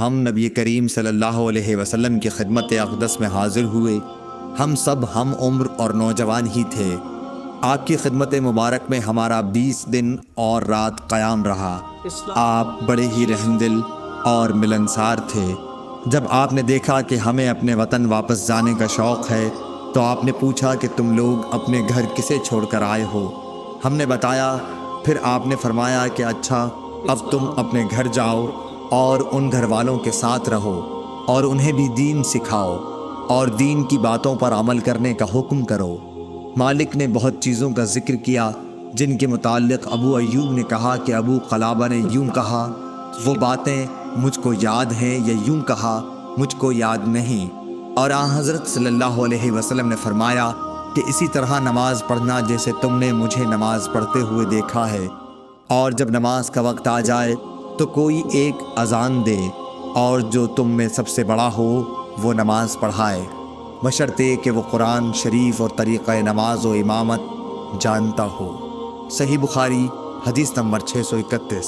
ہم نبی کریم صلی اللہ علیہ وسلم کی خدمت اقدس میں حاضر ہوئے۔ ہم سب ہم عمر اور نوجوان ہی تھے۔ آپ کی خدمت مبارک میں ہمارا 20 دن اور رات قیام رہا۔ آپ بڑے ہی رحم دل اور ملنسار تھے۔ جب آپ نے دیکھا کہ ہمیں اپنے وطن واپس جانے کا شوق ہے تو آپ نے پوچھا کہ تم لوگ اپنے گھر کسے چھوڑ کر آئے ہو؟ ہم نے بتایا۔ پھر آپ نے فرمایا کہ اچھا، اب تم اپنے گھر جاؤ اور ان گھر والوں کے ساتھ رہو اور انہیں بھی دین سکھاؤ اور دین کی باتوں پر عمل کرنے کا حکم کرو۔ مالک نے بہت چیزوں کا ذکر کیا جن کے متعلق ابو ایوب نے کہا کہ ابو قلابہ نے یوں کہا، وہ باتیں مجھ کو یاد ہیں، یا یوں کہا مجھ کو یاد نہیں۔ اور آن حضرت صلی اللہ علیہ وسلم نے فرمایا کہ اسی طرح نماز پڑھنا جیسے تم نے مجھے نماز پڑھتے ہوئے دیکھا ہے، اور جب نماز کا وقت آ جائے تو کوئی ایک اذان دے اور جو تم میں سب سے بڑا ہو وہ نماز پڑھائے، بشرطے کہ وہ قرآن شریف اور طریقہ نماز و امامت جانتا ہو۔ صحیح بخاری حدیث نمبر 631۔